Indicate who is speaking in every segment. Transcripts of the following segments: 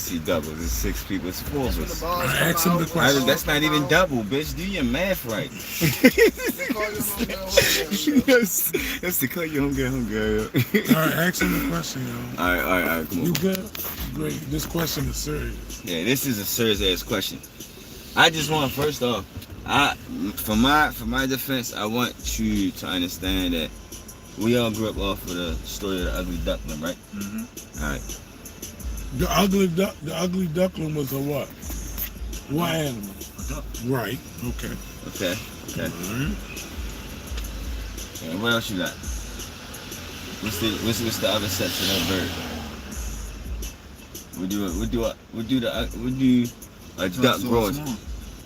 Speaker 1: see doubles. It's 6 people. It's 4 of us.
Speaker 2: Ask him the question.
Speaker 1: That's not even double, bitch. Do your math right. That's to call you homegirl.
Speaker 2: All right, ask him the question, yo.
Speaker 1: All right, come on.
Speaker 2: You good? Great. This question is serious.
Speaker 1: Yeah, this is a serious ass question. I just want, first off, for my defense, I want you to understand that we all grew up off of the story of the ugly duckling, right? Mm-hmm. All right.
Speaker 2: The ugly duckling was a what? What animal?
Speaker 3: A duck.
Speaker 2: Right. Okay.
Speaker 1: Mm-hmm. And what else you got? What's the other section of bird? We do a duck growing.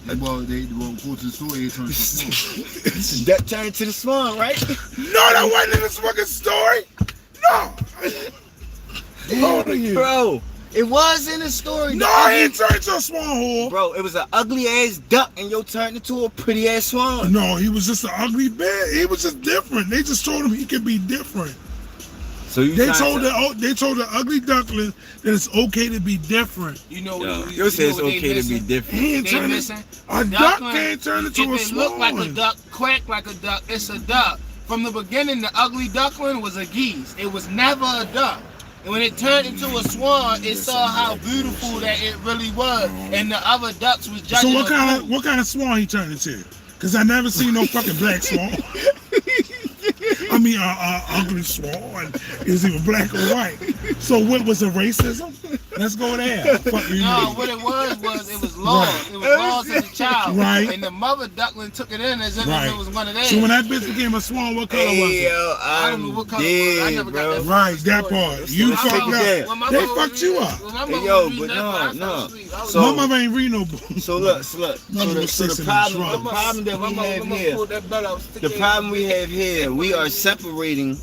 Speaker 3: They won't go to the store. They turn to the swan.
Speaker 1: Duck turned to the swan, right?
Speaker 2: No, that wasn't in this fucking story. No. How old are you?
Speaker 1: Bro, it was in the story.
Speaker 2: No, he turned to a swan whore.
Speaker 1: Bro, it was an ugly ass duck and yo turned into a pretty ass swan.
Speaker 2: No, he was just an ugly man. He was just different. They just told him he could be different.
Speaker 1: So they told
Speaker 2: the ugly duckling that it's okay to be different.
Speaker 4: You know,
Speaker 1: you say it's okay to be different.
Speaker 2: He ain't turn a duck can't turn into a swan.
Speaker 4: If it look like a duck, quack like a duck, it's a duck. From the beginning, the ugly duckling was a geese. It was never a duck. And when it turned into a swan, it saw how beautiful that it really was, and the other ducks was judging.
Speaker 2: So what kind of swan he turned into? Cause I never seen no fucking black swan. I mean, ugly swan. It was even black or white. So what was the racism? Let's go there. Fuck you.
Speaker 4: No, what it was it was lost. Right. It was lost as a child.
Speaker 2: Right.
Speaker 4: And the mother duckling took it in as if it was one of theirs.
Speaker 2: So when that bitch became a swan, what color was it?
Speaker 4: I don't know what color it was. I never got that.
Speaker 2: Right, that part. You fucked up. They fucked you up.
Speaker 1: No.
Speaker 2: So my mother ain't read no book.
Speaker 1: So look. So the problem that we have here. The problem we have here. We are separating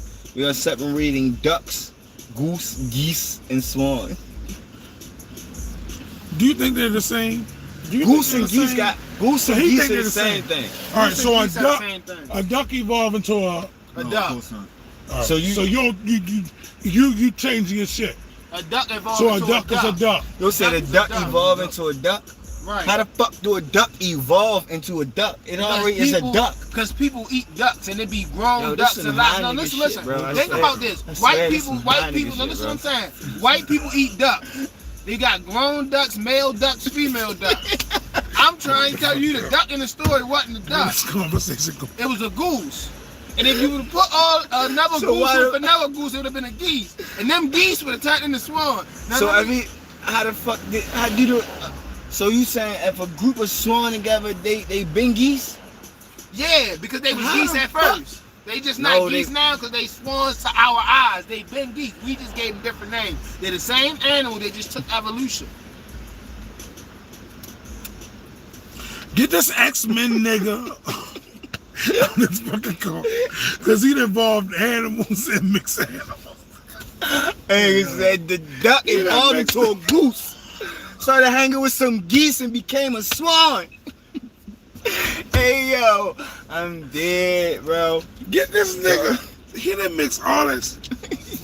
Speaker 1: ducks, goose, geese, and swan.
Speaker 2: Do you think they're the same?
Speaker 1: Goose and geese are the same thing.
Speaker 2: All right, so a duck evolved into a
Speaker 4: duck.
Speaker 2: Right. So you changing your shit.
Speaker 4: A duck evolved
Speaker 2: so
Speaker 4: into
Speaker 2: a duck is a duck.
Speaker 1: You said a duck evolved into a duck?
Speaker 4: Right.
Speaker 1: How the fuck do a duck evolve into a duck? It already is a duck.
Speaker 4: Because people eat ducks and it be grown ducks a lot. No, listen. Think about this. White people, no, listen what I'm saying. White people eat ducks. They got grown ducks, male ducks, female ducks. I'm trying to tell you the duck in the story wasn't a duck. It was a goose. And if you would have put another goose with another goose, it would have been a geese. And them geese would have turned into swan. Now,
Speaker 1: so I mean, so you saying if a group of swan together, they been geese?
Speaker 4: Yeah, because they was geese at first. They just not geese now because they swans to our eyes. They been geese. We just gave them different names. They're the same animal. They just took evolution.
Speaker 2: Get this X-Men nigga on this fucking call. Because he involved animals and mixed animals.
Speaker 1: And he said the duck evolved into a goose. Started hanging with some geese and became a swan. Hey yo, I'm dead, bro.
Speaker 2: Get this nigga. He didn't mix all this.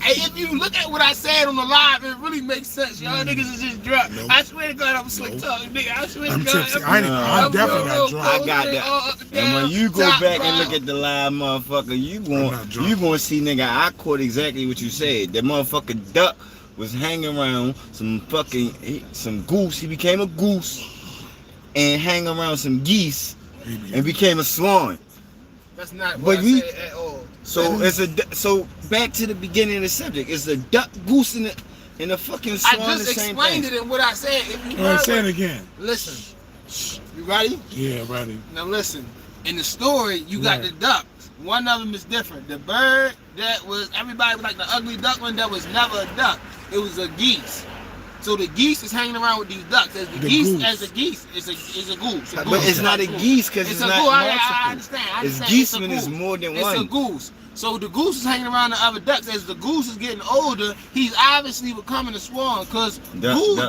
Speaker 4: Hey, if you look at what I said on the live, it really makes sense. Y'all niggas is just drunk. Nope. I swear to God, I'm slick talking, nigga. I swear to God.
Speaker 2: I'm definitely not drunk.
Speaker 1: I got that. And when you go back and look at the live, motherfucker, you gonna see, nigga, I caught exactly what you said. That motherfucker duck was hanging around some goose. He became a goose and hang around some geese and became a swan.
Speaker 4: That's not what I said at all.
Speaker 1: So back to the beginning of the subject. Is the duck, goose, and the fucking swan
Speaker 4: I just
Speaker 1: the same
Speaker 4: explained
Speaker 1: thing?
Speaker 4: it in what I said. If you
Speaker 2: say it again.
Speaker 4: Listen. You ready?
Speaker 2: Yeah, ready.
Speaker 4: Now listen. In the story, you got the ducks. One of them is different. The bird that was, everybody was like the ugly duckling that was never a duck. It was a geese. So the geese is hanging around with these ducks. As a geese, it's a goose.
Speaker 1: But it's not a geese because it's not multiple.
Speaker 4: I understand.
Speaker 1: It's geese when it's more than one.
Speaker 4: It's a goose. So the goose is hanging around the other ducks. As the goose is getting older, he's obviously becoming a swan because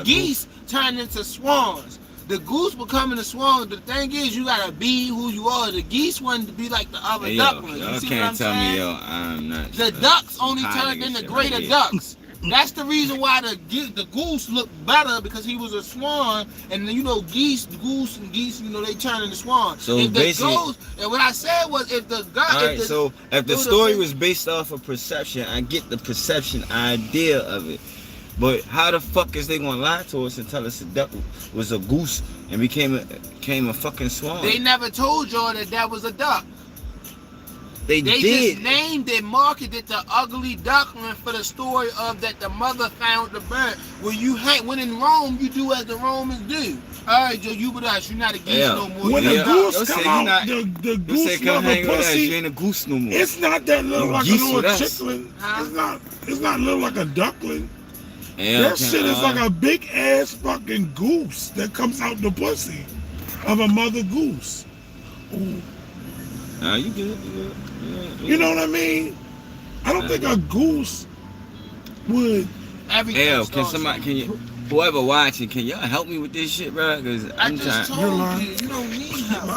Speaker 4: geese turn into swans. The goose becoming a swan. The thing is, you gotta be who you are. The geese wanted to be like the other duckling. You see what I'm saying?
Speaker 1: I'm not.
Speaker 4: The ducks only turned into greater ducks. That's the reason why the goose looked better, because he was a swan, and you know goose and geese, you know, they turn into swans.
Speaker 1: So
Speaker 4: if
Speaker 1: basically,
Speaker 4: and what I said was if the
Speaker 1: alright, so if the story was based off of perception, I get the perception idea of it. But how the fuck is they gonna lie to us and tell us the duck was a goose and became a fucking swan?
Speaker 4: They never told y'all that was a duck.
Speaker 1: They
Speaker 4: They
Speaker 1: did.
Speaker 4: just named it, marketed the ugly duckling for the story of that the mother found the bird. When in Rome, you do as the Romans do. All right, Joe, you with us. You're not a geese no more.
Speaker 2: When
Speaker 4: You're
Speaker 2: the
Speaker 4: a duck.
Speaker 2: goose come out, the goose mother pussy,
Speaker 1: you ain't a goose no more.
Speaker 2: it's not that little like a little chickling.
Speaker 4: Huh?
Speaker 2: It's not little like a duckling.
Speaker 1: Yeah,
Speaker 2: That shit is like a big ass fucking goose that comes out the pussy of a mother goose. Ooh.
Speaker 1: Nah, you good.
Speaker 2: You know what I mean? I don't think a goose would.
Speaker 1: Hell, can you, whoever watching, can y'all help me with this shit, bro? Cause
Speaker 4: I just told you, you don't need help.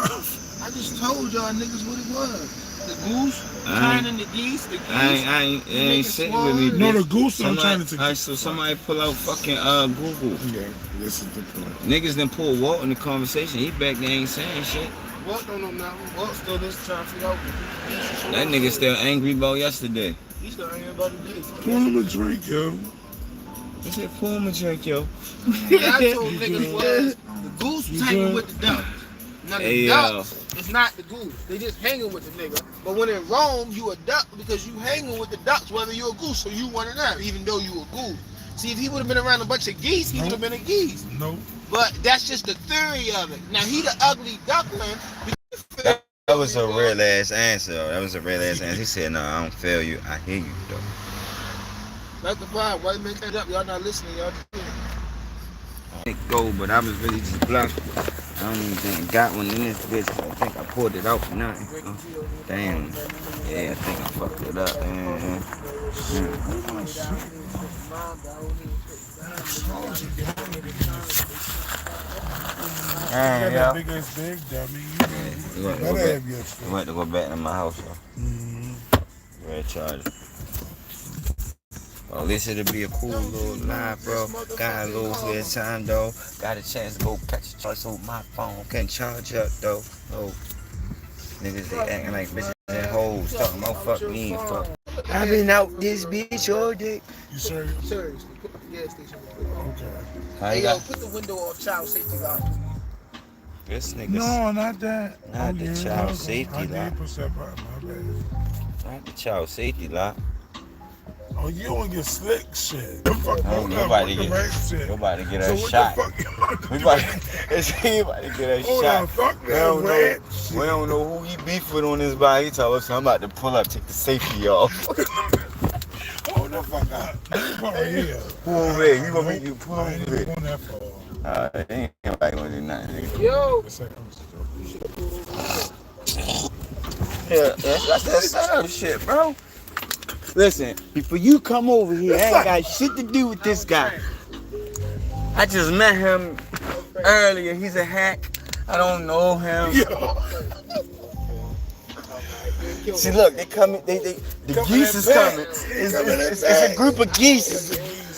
Speaker 2: I
Speaker 4: I just told y'all niggas what it was. The goose turning the geese, the geese.
Speaker 1: It ain't sitting with me.
Speaker 2: No,
Speaker 1: bitch.
Speaker 2: the goose I'm trying to.
Speaker 1: Alright, so somebody pull out fucking Google.
Speaker 2: Yeah, this is the point.
Speaker 1: Niggas done pull Walt in the conversation. He back there ain't saying shit.
Speaker 4: Walt don't know nothing. Walt still just trying to figure out.
Speaker 1: That nigga still angry about yesterday.
Speaker 4: He's still angry about the geese.
Speaker 2: Pour him a drink, yo.
Speaker 1: He said, pour him a drink, yo.
Speaker 4: Yeah, I told niggas was the goose was hanging with the duck. Now the ducks, it's not the goose. They just hanging with the nigga. But when in Rome, you a duck because you hanging with the ducks, whether you a goose, so you one of them, even though you a goose. See, if he would have been around a bunch of geese, he would have been a geese.
Speaker 2: No.
Speaker 4: But that's just the theory of it. Now he the ugly duckling.
Speaker 1: That was a real ass answer. That was a real ass answer. He said, no, I don't feel you. I hear you, though.
Speaker 4: That's the problem. Why you make that up? Y'all not listening. Y'all
Speaker 1: Go, but I was really just bluffed. I don't even think I got one in this bitch. I think I pulled it out for nothing. Oh, damn. Yeah, I think I fucked it up.
Speaker 2: That big ass bag, dummy. You
Speaker 1: went to go back to my house, though. Red charger. Well, at least it'll be a cool little live, bro. Got a little bit of time, though. Got a chance to go catch a charge so my phone can charge up, though. Oh, niggas, they acting like bitches and hoes. Talking about fuck me, fuck. I've been out this bitch all day.
Speaker 2: You serious?
Speaker 4: seriously, put the gas station.
Speaker 2: Okay.
Speaker 4: Hey, yo, put the window off, child safety lock.
Speaker 1: This nigga.
Speaker 2: No, not that.
Speaker 1: Not the child safety
Speaker 2: I
Speaker 1: lock.
Speaker 2: did push that button, my bad.
Speaker 1: Not the child safety lock.
Speaker 2: Oh, you don't get slick shit. The fuck
Speaker 1: Nobody get a shot. We about to get a shot. We don't know who he beef with on his body. He told us I'm about to pull up, take the safety off.
Speaker 2: Hold the fuck up. Right here.
Speaker 1: Pull over there. You gonna make you pull over
Speaker 2: I ain't
Speaker 1: there.
Speaker 2: going that far.
Speaker 1: Ain't nobody gonna do nothing.
Speaker 4: Yo!
Speaker 1: Yeah, that's that setup shit, bro. Listen, before you come over here, I ain't got shit to do with this guy. I just met him earlier. He's a hack. I don't know him. See, look, they coming. The geese is coming. It's a group of geese.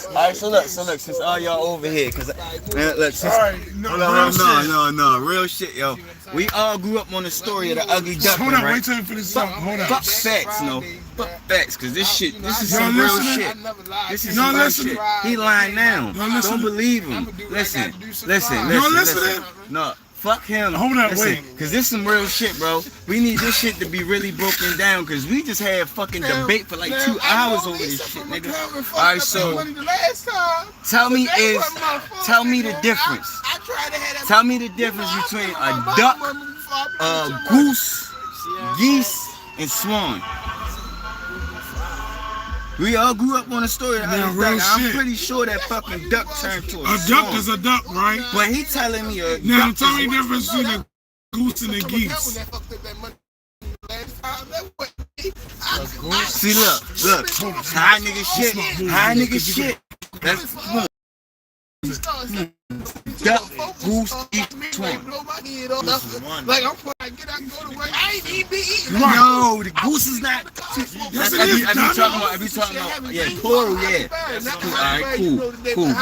Speaker 1: All right, so look, since all y'all over here, cause look, since no, real shit, yo. We all grew up on the story of the ugly duckling, right?
Speaker 2: Wait till you finish something. Hold on.
Speaker 1: Fuck facts, no. Fuck facts, cause this is some real shit. This is some real shit. He lying now. Don't believe him. Listen. No. Fuck him.
Speaker 2: Hold up, wait.
Speaker 1: Cause this some real shit, bro. We need this shit to be really broken down, cause we just had fucking debate for like 2 hours over this shit, nigga. Alright, so tell me the difference. Tell me the difference between a duck, a goose, geese, and swan. We all grew up on a story of the duck. I'm pretty sure that fucking duck turned to a swan.
Speaker 2: A duck is a duck, right?
Speaker 1: But he telling me a
Speaker 2: now
Speaker 1: duck
Speaker 2: tell me the difference between a goose and a geese.
Speaker 1: See, look, high nigga shit. That's Duck, goose, eat, swan.
Speaker 4: Like I'm trying to get out and go to work. I ain't even be eating.
Speaker 1: No, the goose is not.
Speaker 2: Yes,
Speaker 1: That's
Speaker 2: it is.
Speaker 1: every talking about, yeah, plural, yeah. Alright, cool.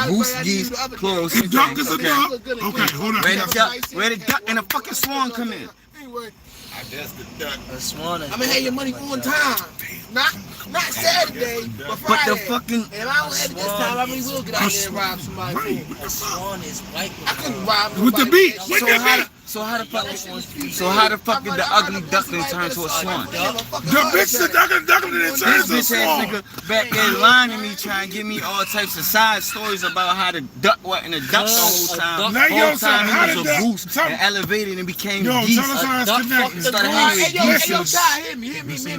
Speaker 1: Goose, geese, plural.
Speaker 2: The duck is a
Speaker 1: Okay.
Speaker 2: duck. Okay, hold on.
Speaker 1: Where the duck and the fucking swan come in?
Speaker 4: Anyway,
Speaker 1: That's the duck.
Speaker 5: A swan.
Speaker 4: I'm gonna have your money on time. Not Saturday, but Friday.
Speaker 1: But the fucking
Speaker 4: And I don't have it this time. I really will get out there and rob somebody.
Speaker 2: Right.
Speaker 5: A swan is white.
Speaker 4: I couldn't rob
Speaker 2: With the
Speaker 4: nobody.
Speaker 2: beak. With the beak.
Speaker 1: so how the fuck did the ugly duckling turn to a swan?
Speaker 2: The bitch, the duckling that turns
Speaker 1: This
Speaker 2: to a
Speaker 1: bitch ass
Speaker 2: swan.
Speaker 1: nigga back there lying to me, trying to give me all types of side stories about how the duck wasn't a duck the whole time.
Speaker 2: Now,
Speaker 1: The
Speaker 2: yo,
Speaker 1: whole time
Speaker 2: son, how
Speaker 1: he
Speaker 2: did
Speaker 1: was a
Speaker 2: that-
Speaker 1: goose
Speaker 2: tell-
Speaker 1: and elevated and became
Speaker 2: Yo,
Speaker 1: geese.
Speaker 2: tell us how it's
Speaker 5: duck
Speaker 2: connected.
Speaker 5: fucked the
Speaker 1: Started
Speaker 5: goose.
Speaker 1: hanging
Speaker 4: Hey,
Speaker 1: with
Speaker 4: yo,
Speaker 1: geese.
Speaker 4: Ty, hit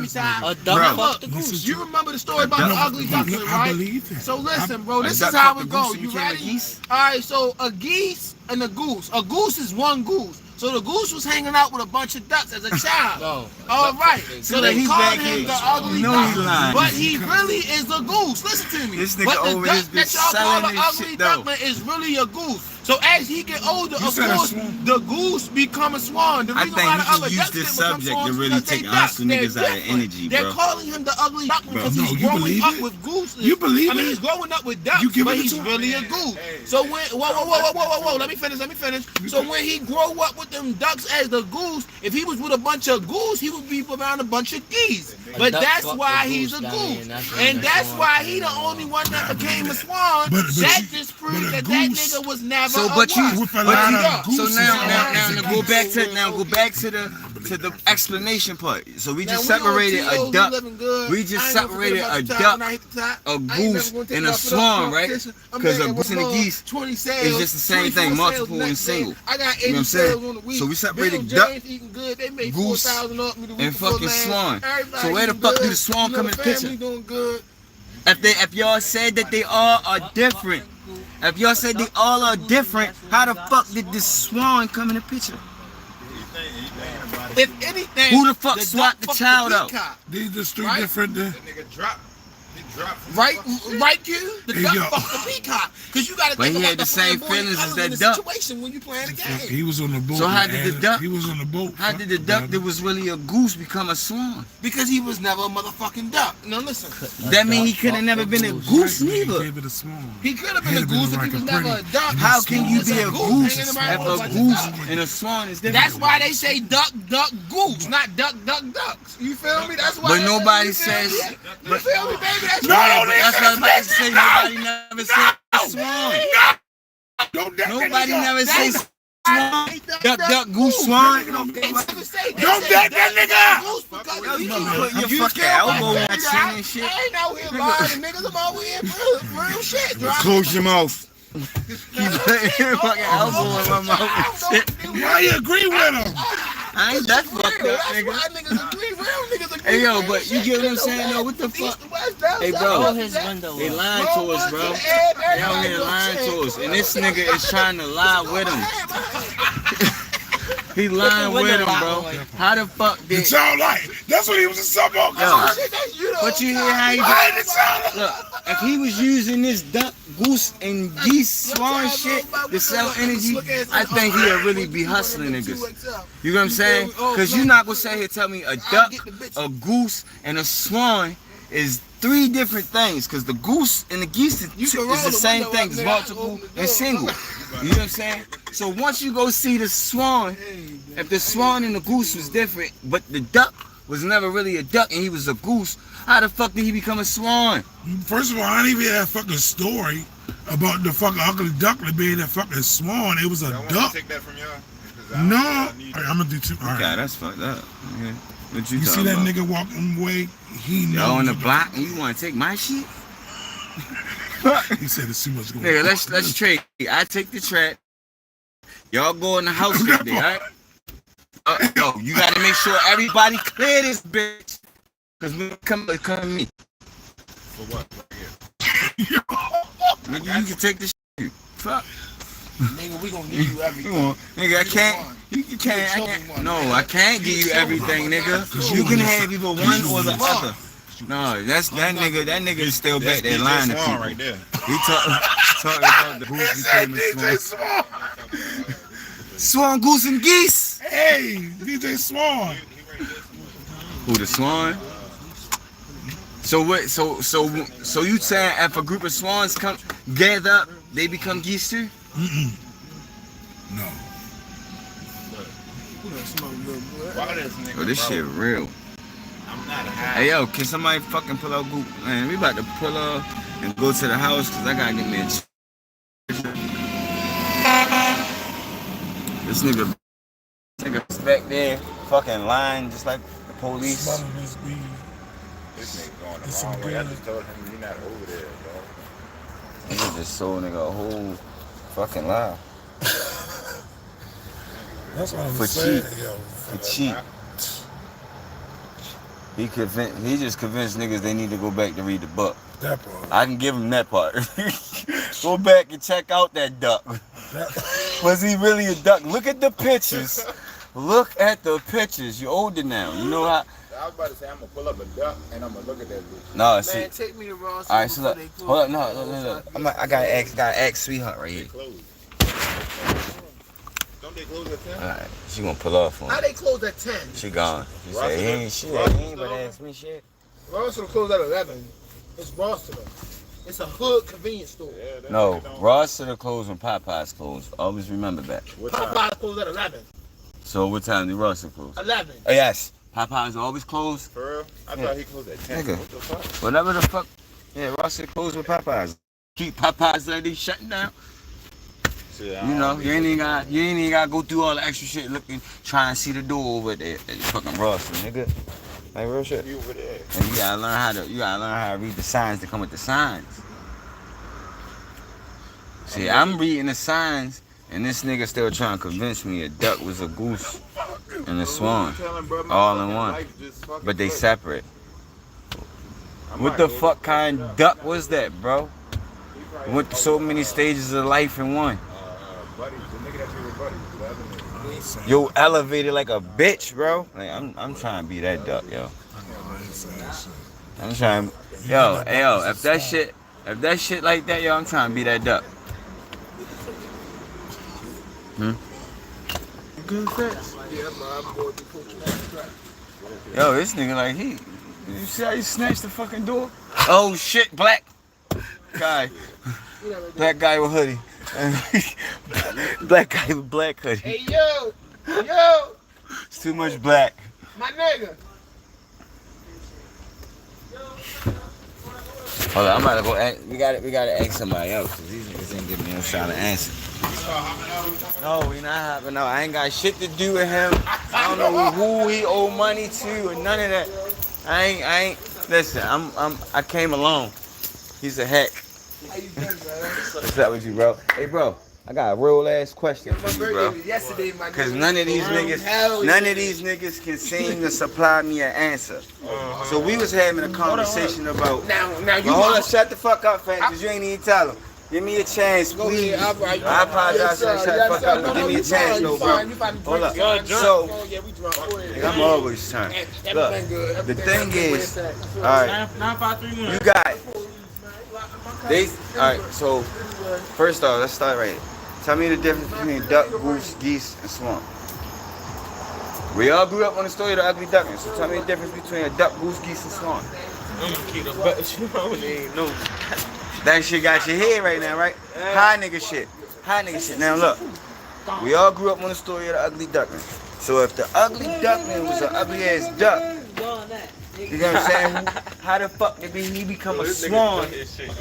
Speaker 4: me, Ty.
Speaker 5: A
Speaker 1: Bro.
Speaker 5: duck fucked the
Speaker 2: Listen
Speaker 5: goose.
Speaker 4: You remember the story about the ugly duckling,
Speaker 2: I
Speaker 4: right?
Speaker 2: believe it.
Speaker 4: So listen, bro, this
Speaker 1: A
Speaker 4: is
Speaker 1: duck
Speaker 4: how
Speaker 1: fucked
Speaker 4: it
Speaker 1: the goose
Speaker 4: goes.
Speaker 1: and
Speaker 4: You
Speaker 1: became a
Speaker 4: ready?
Speaker 1: geese?
Speaker 4: Alright, so a geese and a goose. A goose is one goose. So the goose was hanging out with a bunch of ducks as a child.
Speaker 5: No.
Speaker 4: All right. So they
Speaker 1: he's
Speaker 4: called
Speaker 1: back
Speaker 4: him
Speaker 1: here.
Speaker 4: the ugly
Speaker 1: You know
Speaker 4: duck.
Speaker 1: he lying.
Speaker 4: But he really is a goose. Listen to me.
Speaker 1: This nigga
Speaker 4: but the
Speaker 1: over
Speaker 4: duck
Speaker 1: this
Speaker 4: that
Speaker 1: bitch
Speaker 4: y'all call
Speaker 1: selling
Speaker 4: the
Speaker 1: this
Speaker 4: ugly
Speaker 1: shit, though.
Speaker 4: duckling is really a goose. So as he get older,
Speaker 2: You
Speaker 4: of
Speaker 2: said a
Speaker 4: course,
Speaker 2: swan.
Speaker 4: the goose become a swan. The
Speaker 1: I
Speaker 4: reason
Speaker 1: think
Speaker 4: why
Speaker 1: you
Speaker 4: the
Speaker 1: can
Speaker 4: other
Speaker 1: use
Speaker 4: ducks
Speaker 1: this
Speaker 4: didn't become
Speaker 1: subject to
Speaker 4: swans
Speaker 1: really
Speaker 4: because they
Speaker 1: take
Speaker 4: ducks.
Speaker 1: hostile
Speaker 4: They're
Speaker 1: niggas out of
Speaker 4: different.
Speaker 1: energy,
Speaker 4: They're
Speaker 1: bro.
Speaker 4: calling him the ugly duckling because
Speaker 2: Bro,
Speaker 4: he's
Speaker 2: no, you
Speaker 4: growing
Speaker 2: believe
Speaker 4: up
Speaker 2: it?
Speaker 4: with gooses.
Speaker 2: You believe
Speaker 4: I mean,
Speaker 2: it?
Speaker 4: he's growing up with ducks,
Speaker 2: You giving
Speaker 4: but
Speaker 2: it
Speaker 4: he's
Speaker 2: to him?
Speaker 4: really a goose. So when whoa, let me finish. So when he grow up with them ducks as the goose, if he was with a bunch of goose, he would be around a bunch of geese. But
Speaker 5: duck
Speaker 4: that's
Speaker 5: fucked
Speaker 4: why
Speaker 5: a
Speaker 4: he's
Speaker 5: goose
Speaker 4: a
Speaker 5: down
Speaker 4: goose,
Speaker 5: there, and that's
Speaker 4: and
Speaker 5: why
Speaker 4: that's
Speaker 5: he's a
Speaker 4: why he the only one that became a swan.
Speaker 2: But
Speaker 4: That
Speaker 2: you-
Speaker 4: just
Speaker 2: but
Speaker 4: proves
Speaker 2: a
Speaker 4: that
Speaker 2: goose-
Speaker 4: nigga was never
Speaker 1: So,
Speaker 4: a
Speaker 1: but you,
Speaker 4: what?
Speaker 2: With a
Speaker 1: but
Speaker 2: lot
Speaker 1: you,
Speaker 2: of
Speaker 1: so
Speaker 2: gooses
Speaker 1: now
Speaker 2: on it.
Speaker 1: go back to the explanation part. So we just
Speaker 4: Now, we on
Speaker 1: separated
Speaker 4: TOs,
Speaker 1: a
Speaker 4: we
Speaker 1: duck,
Speaker 4: living good.
Speaker 1: we just
Speaker 4: I ain't never
Speaker 1: separated
Speaker 4: forget
Speaker 1: a
Speaker 4: about the
Speaker 1: duck,
Speaker 4: time when I hit the top.
Speaker 1: a
Speaker 4: I ain't
Speaker 1: goose,
Speaker 4: never gonna take
Speaker 1: and
Speaker 4: it
Speaker 1: a
Speaker 4: off for the
Speaker 1: swan, right?
Speaker 4: competition. I'm
Speaker 1: 'Cause a
Speaker 4: making
Speaker 1: goose and a
Speaker 4: one
Speaker 1: geese
Speaker 4: 20 sales,
Speaker 1: just the same
Speaker 4: 24
Speaker 1: thing,
Speaker 4: sales
Speaker 1: multiple and
Speaker 4: next day.
Speaker 1: single.
Speaker 4: I got
Speaker 1: You know
Speaker 4: 80
Speaker 1: what I'm saying?
Speaker 4: sales on the week.
Speaker 1: So we separated
Speaker 4: Bill
Speaker 1: duck,
Speaker 4: James eating good. They made
Speaker 1: goose,
Speaker 4: 4,000 off me the week
Speaker 1: and
Speaker 4: before
Speaker 1: fucking
Speaker 4: last.
Speaker 1: swan.
Speaker 4: Everybody
Speaker 1: So where the
Speaker 4: eating
Speaker 1: fuck do
Speaker 4: good.
Speaker 1: the swan
Speaker 4: You
Speaker 1: come
Speaker 4: know,
Speaker 1: in the
Speaker 4: family
Speaker 1: picture?
Speaker 4: doing good.
Speaker 1: If y'all said that they all are different, if y'all said they all are different, how the fuck did this swan come in the picture?
Speaker 4: If anything,
Speaker 1: Who the fuck
Speaker 4: duck
Speaker 1: swapped the
Speaker 4: fucked
Speaker 1: child out?
Speaker 4: peacock.
Speaker 2: These just three
Speaker 4: Right?
Speaker 2: different.
Speaker 4: Right, Q? The
Speaker 2: Hey,
Speaker 4: duck
Speaker 2: yo.
Speaker 4: fucked the peacock. Because you got to
Speaker 1: But
Speaker 4: think
Speaker 1: he
Speaker 4: about
Speaker 1: had the same
Speaker 4: fucking boy
Speaker 1: feelings as
Speaker 4: colors
Speaker 1: that
Speaker 4: in the
Speaker 1: duck.
Speaker 4: situation when you playing the game.
Speaker 2: He was on the boat.
Speaker 1: So how
Speaker 2: with
Speaker 1: did the
Speaker 2: Adam.
Speaker 1: duck-
Speaker 2: He was on the boat.
Speaker 1: How did the duck that was really a goose become a swan?
Speaker 4: Because he was never a motherfucking duck. Now listen,
Speaker 1: That mean he could have never been a goose
Speaker 2: He
Speaker 1: neither.
Speaker 2: gave it a swan.
Speaker 4: he could have been a
Speaker 2: Had to been
Speaker 4: goose if he
Speaker 2: like
Speaker 4: was
Speaker 2: a
Speaker 4: never a
Speaker 2: pretty-
Speaker 4: duck.
Speaker 1: How can you
Speaker 4: It's
Speaker 1: be a goose
Speaker 4: hanging
Speaker 1: if
Speaker 4: around with
Speaker 1: a
Speaker 4: bunch of
Speaker 1: goose
Speaker 4: ducks.
Speaker 1: and a swan is different?
Speaker 4: That's why they say duck, goose, not ducks. You feel me? That's why.
Speaker 1: But nobody
Speaker 4: you feel
Speaker 1: says-
Speaker 4: me? You feel me, baby? That's
Speaker 2: No,
Speaker 4: why.
Speaker 1: That's what I was about to say. Nobody never said swan.
Speaker 2: Don't that
Speaker 1: Nobody
Speaker 2: nigga.
Speaker 1: never says swan. Duck,
Speaker 2: Duck,
Speaker 1: goose, swan.
Speaker 2: Don't
Speaker 4: They never say
Speaker 2: Don't
Speaker 4: say
Speaker 2: that
Speaker 4: duck,
Speaker 2: nigga.
Speaker 4: goose because
Speaker 1: Yo,
Speaker 4: he
Speaker 1: you
Speaker 4: can
Speaker 1: put your
Speaker 4: you
Speaker 1: fucking
Speaker 4: feel me?
Speaker 1: elbow on that
Speaker 4: I
Speaker 1: chin and shit.
Speaker 4: ain't out here lying to niggas. I'm out here real shit. Drop.
Speaker 1: Close your mouth. You put your fucking elbow in my mouth and shit.
Speaker 2: Why you agree with him?
Speaker 1: I ain't that fucked up,
Speaker 4: That's
Speaker 1: nigga.
Speaker 4: why niggas agree. Real niggas agree.
Speaker 1: Hey, yo,
Speaker 4: real
Speaker 1: but you
Speaker 4: shit.
Speaker 1: get what I'm
Speaker 4: It
Speaker 1: saying,
Speaker 4: don't
Speaker 1: though? What the
Speaker 4: matter.
Speaker 1: fuck?
Speaker 4: East, west, down,
Speaker 1: Hey,
Speaker 4: south,
Speaker 1: bro.
Speaker 4: north,
Speaker 5: Roll his
Speaker 4: south.
Speaker 5: window
Speaker 1: They
Speaker 5: up.
Speaker 1: lying to us, bro. They out here lying to us, and this nigga is trying to lie with him. He lying with him, bro. How the fuck did?
Speaker 2: It sound like that's what he was a sub on.
Speaker 1: Yo, but you hear how he?
Speaker 2: Why did it sound like?
Speaker 1: Look, if he was using this duck, goose, and geese, swan shit to sell energy, I think he'd really be hustling niggas. You know what I'm saying? Because you're not gonna sit here and tell me a duck, a goose, and a swan is three different things. Because the goose and the geese is the same thing. It's multiple and single. You know what I'm saying? So once you go see the swan, if the swan and the goose was different, but the duck was never really a duck and he was a goose, how the fuck did he become a swan?
Speaker 2: First of all, I didn't even hear that fucking story about the fucking ugly duckling being a fucking swan. It was a duck.
Speaker 3: Take that from y'all.
Speaker 2: No, I'm gonna do two. All
Speaker 1: Okay,
Speaker 2: right.
Speaker 1: that's fucked up. Okay. What
Speaker 2: You see that nigga walking away? He knows.
Speaker 1: Yo, on the block, and you want to take my shit?
Speaker 2: He said it's too much going.
Speaker 1: Nigga, let's trade. I take the track. Y'all go in the house with me, alright? Yo, you gotta make sure everybody clear this bitch. Cause we come to me.
Speaker 3: For what?
Speaker 1: Nigga, you can take the shit. Fuck.
Speaker 4: Nigga, we gonna give you everything.
Speaker 1: Come on. Nigga, I can't. You can't. I can't. No, I can't give you everything, nigga. You can have either one or the other. No, that's that nigga. That nigga is still back there lying to people.
Speaker 3: Right there.
Speaker 1: He talking about the goose became a swan. Swan, goose, and geese.
Speaker 2: Hey, DJ Swan.
Speaker 1: Who, the swan? So what? So you saying if a group of swans come gather up, they become geese too?
Speaker 2: No.
Speaker 1: Oh, this shit real. Hey yo, can somebody fucking pull up Goop? Man, we about to pull up and go to the house because I gotta get me a This nigga's back there fucking lying just like the police.
Speaker 3: This nigga going the wrong way. I just told him you're not over there, bro.
Speaker 1: Nigga just sold nigga a whole fucking lie.
Speaker 2: That's what I'm
Speaker 1: For
Speaker 2: saying.
Speaker 1: cheap.
Speaker 2: Yo.
Speaker 1: For cheap. He just convinced niggas they need to go back to read the book.
Speaker 2: That part.
Speaker 1: I can give him that part. Go back and check out that duck. Was he really a duck? Look at the pictures. Look at the pictures. You're older now. You know how.
Speaker 3: I was about to say I'm gonna pull up a duck and I'm gonna look at that bitch.
Speaker 1: No, see.
Speaker 4: Man, take me to Ross.
Speaker 1: All right, so look. Hold up, no, look. I gotta ask sweetheart right here.
Speaker 3: Don't they close at 10?
Speaker 1: All right, she gonna pull off on
Speaker 4: How
Speaker 1: me.
Speaker 4: they close at 10?
Speaker 1: She gone. She said he ain't shit. He ain't but ask me shit.
Speaker 4: Ross will close at 11. It's Boston. It's a hood convenience store.
Speaker 3: Yeah,
Speaker 1: No, Ross should have closed when Popeyes closed. Always remember that.
Speaker 4: Popeyes closed at 11.
Speaker 1: So what time did Ross close?
Speaker 4: 11.
Speaker 1: Oh yes, Popeyes always closed.
Speaker 3: For real? I thought he closed at 10.
Speaker 1: Nigga.
Speaker 3: What the fuck?
Speaker 1: Whatever the fuck. Yeah, Ross should close with Popeyes. Keep Popeyes like they shutting down.
Speaker 3: Shit,
Speaker 1: You know, you ain't even gotta go through all the extra shit looking, trying to see the door over there at the fucking Ross, nigga. Like real shit.
Speaker 3: You over there.
Speaker 1: And you gotta learn how to read the signs that come with the signs. See, I'm reading the signs, and this nigga still trying to convince me a duck was a goose and a swan, all in one, but they separate. What the fuck kind of duck was that, bro? Went through so many stages of life in one.
Speaker 3: Buddy, the nigga that you were buddy, the other nigga.
Speaker 1: Yo, elevated like a bitch, bro. Like I'm trying to be that duck, yo. I'm trying. Yo, if that shit like that, yo, I'm trying to be that duck. Good fix. Yo, this nigga like you see how you snatched the fucking door? Oh shit, black guy with hoodie. Black guy with black hoodie.
Speaker 4: Hey, yo.
Speaker 1: It's too much black.
Speaker 4: My nigga.
Speaker 1: Hold on, I'm about to go ask, we gotta ask somebody else, because these niggas ain't giving me no shot to answer. No, we not hopping out. I ain't got shit to do with him. I don't know who he owe money to or none of that. I ain't listen, I came alone. He's a heck.
Speaker 4: How you been, man?
Speaker 1: What's up with you, bro? Hey bro, I got a real ass question for you, bro.
Speaker 4: Yesterday, my
Speaker 1: Cause
Speaker 4: nigga.
Speaker 1: none of these niggas can seem to supply me an answer. So we was having a conversation about.
Speaker 4: Now you.
Speaker 1: Hold on, shut the fuck up, fam, cause you ain't even tell him. Give me a chance,
Speaker 4: Go
Speaker 1: please.
Speaker 4: ahead,
Speaker 1: I apologize, shut the fuck up. But give me a chance, though, bro. Hold up. So, I'm always trying. Look, the thing is, all right, you got. All right, so first off, let's start right here. Tell me the difference between duck, goose, geese, and swan. We all grew up on the story of the ugly duckling, so tell me the difference between a duck, goose, geese, and swan. That shit got your head right now, right? High nigga shit. Now look, we all grew up on the story of the ugly duckling. So if the ugly duckling was an ugly ass duck, you know what I'm saying? How the fuck did he become a swan?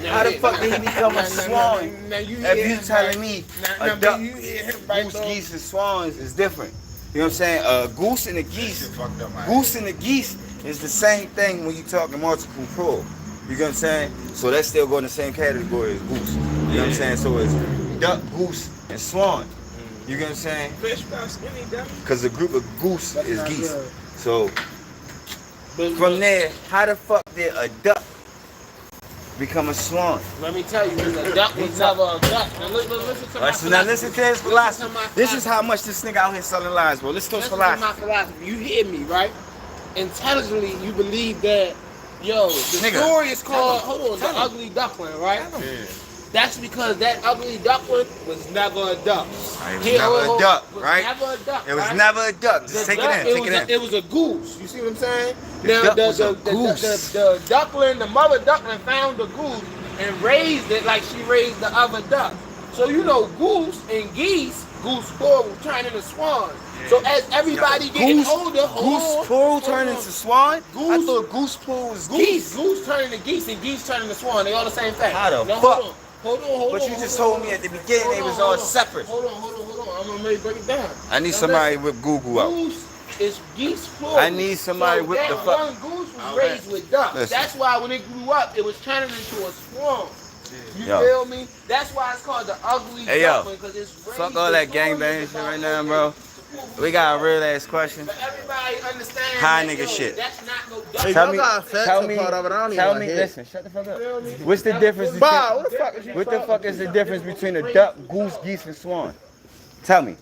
Speaker 1: How the fuck did he become a swan? If you telling me a duck, goose, geese, and swans is different. You know what I'm saying? Goose and a geese is the same thing when you talking multiple plural. You know what I'm saying? So that's still going in the same category as goose. You know what I'm saying? So it's duck, goose, and swan. You know what I'm saying? Because the group of goose is geese. So from there, how the fuck did a duck become a swan?
Speaker 4: Let me tell you, a duck was never a duck. Now listen to
Speaker 1: this philosophy. This is how much this nigga out here selling lies, bro. Listen to his philosophy.
Speaker 4: My philosophy. You hear me, right? Intelligently, you believe that, yo, the story is called, hold on, the ugly duckling, right? That's because that ugly duckling was never a duck.
Speaker 1: It was never a duck, right?
Speaker 4: Never a duck.
Speaker 1: It was
Speaker 4: right?
Speaker 1: never a duck. Just take it in. Take it in.
Speaker 4: It was a goose. You see what I'm saying?
Speaker 1: The
Speaker 4: duckling, the mother duckling found the goose and raised it like she raised the other duck. So you know, goose and geese, goose plural turn into swan. So as everybody getting older,
Speaker 1: goose plural turn into swan.
Speaker 4: Goose,
Speaker 1: I thought goose plural was geese.
Speaker 4: Goose turn into geese and geese turn into swan. They all the same thing.
Speaker 1: How the fuck?
Speaker 4: Hold on.
Speaker 1: But you just told me at the beginning they was all separate.
Speaker 4: Hold on. I'm gonna make break it down.
Speaker 1: I need somebody whip Google out.
Speaker 4: Goose is geese plural.
Speaker 1: I need somebody whip the fuck.
Speaker 4: One goose was raised with ducks.
Speaker 1: Listen.
Speaker 4: That's why when it grew up, it was turning into a swan. You
Speaker 1: Yo.
Speaker 4: feel me? That's why it's called the ugly duckling, because it's raised
Speaker 1: Fuck all that gangbang shit right now, bro. We got a real ass question.
Speaker 4: But everybody understands
Speaker 1: High
Speaker 4: that,
Speaker 1: nigga shit.
Speaker 4: That's not no duck.
Speaker 1: Tell me, listen, shut the fuck up. What's the difference between, what the fuck is the difference between a duck, goose, geese, and swan? Tell me.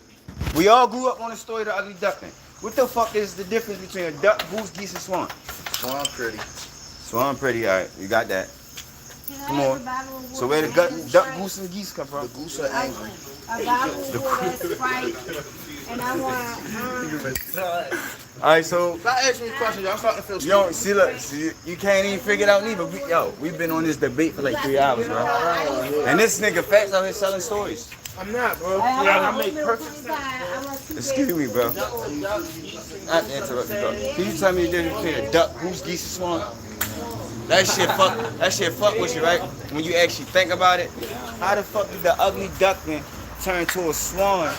Speaker 1: We all grew up on the story of the ugly duckling. What the fuck is the difference between a duck, goose, geese, and swan?
Speaker 3: Swan pretty.
Speaker 1: Swan pretty, alright, you got that. Come on. So where the duck, goose, and geese come from?
Speaker 3: The goose are angry.
Speaker 5: A bottle of water, Sprite, and I want.
Speaker 1: Alright, so
Speaker 3: Stop asking me questions, y'all. I'm starting to feel stupid.
Speaker 1: yo, see, look, see, you can't even figure it out neither. We've been on this debate for like 3 hours, bro. And this nigga Facts out here selling stories.
Speaker 4: I'm not, bro.
Speaker 5: I
Speaker 4: make perfect
Speaker 5: sense.
Speaker 1: Excuse me, bro. Not to interrupt you, bro. Can you tell me the difference between a duck, goose, geese, and swan? That shit fuck with you, right? When you actually think about it. How the fuck did the ugly duckling turn to a swan?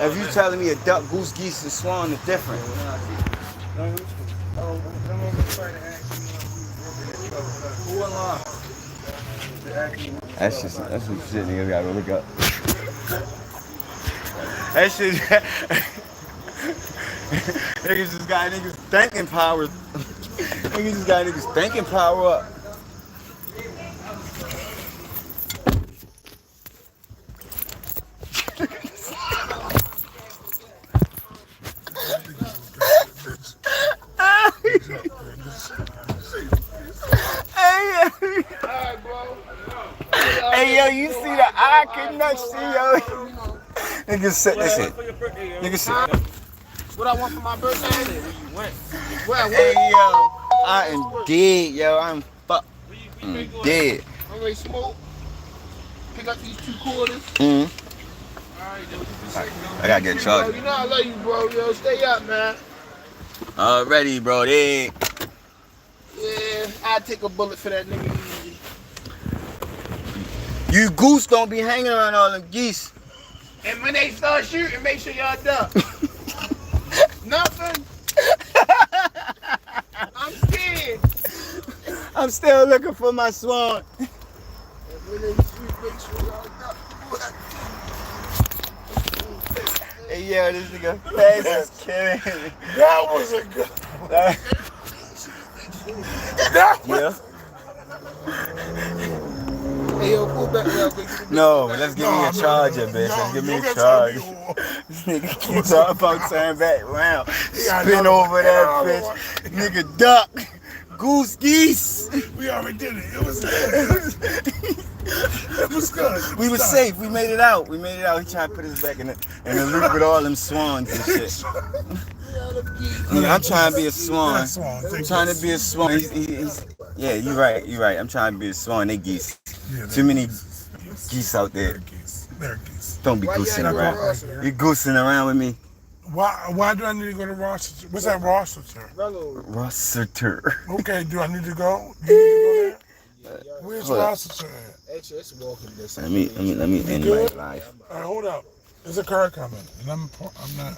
Speaker 1: If you telling me a duck, goose, geese, and swan is different. That's some shit niggas gotta look up. That shit, niggas just got niggas thinking power. Niggas just got niggas thinking power up. Hey yo, you see the eye connection, yo? Niggas said this shit. Niggas said.
Speaker 4: What I want for my birthday?
Speaker 1: Hey yo, I am dead, yo. I'm dead.
Speaker 4: I'm ready to smoke. Pick up these 2 quarters. Alright,
Speaker 1: I gotta get charged.
Speaker 4: You know I love you, bro. Yo, stay up, man.
Speaker 1: Already, bro. They.
Speaker 4: Yeah, I'd take a bullet for that nigga easy.
Speaker 1: You goose don't be hanging around all them geese.
Speaker 4: And when they start shooting, make sure y'all duck. Nothing. I'm scared.
Speaker 1: I'm still looking for my swan.
Speaker 4: And when they shoot, make sure y'all duck.
Speaker 1: Hey, yo, this nigga face is killing me.
Speaker 2: That was a good one.
Speaker 1: Yeah.
Speaker 4: Hey, yo, pull back real quick.
Speaker 1: No, let's give me a charger, bitch. Let's give me a charger. This nigga keeps talking about turn back around. Spin over that bitch. Nigga duck. Goose geese.
Speaker 2: We already did it. It was good. It was good.
Speaker 1: We was safe. We made it out. He tried to put us back in the loop with all them swans and shit. Yeah, I'm trying to be a swan. I'm trying to be a swan. Yeah, you're right. I'm trying to be a swan. They geese. Too many geese out there.
Speaker 2: They're geese.
Speaker 1: Don't be goosing around. You're goosing around with me.
Speaker 2: Why do I need to go to Rossiter? What's that Rossiter?
Speaker 1: Rossiter.
Speaker 2: Okay, do I need to go? Do you need to go there? Where's Rossiter at?
Speaker 4: Actually, it's walking distance.
Speaker 1: Let me end my life.
Speaker 2: All right, hold up. There's a car coming, and I'm not.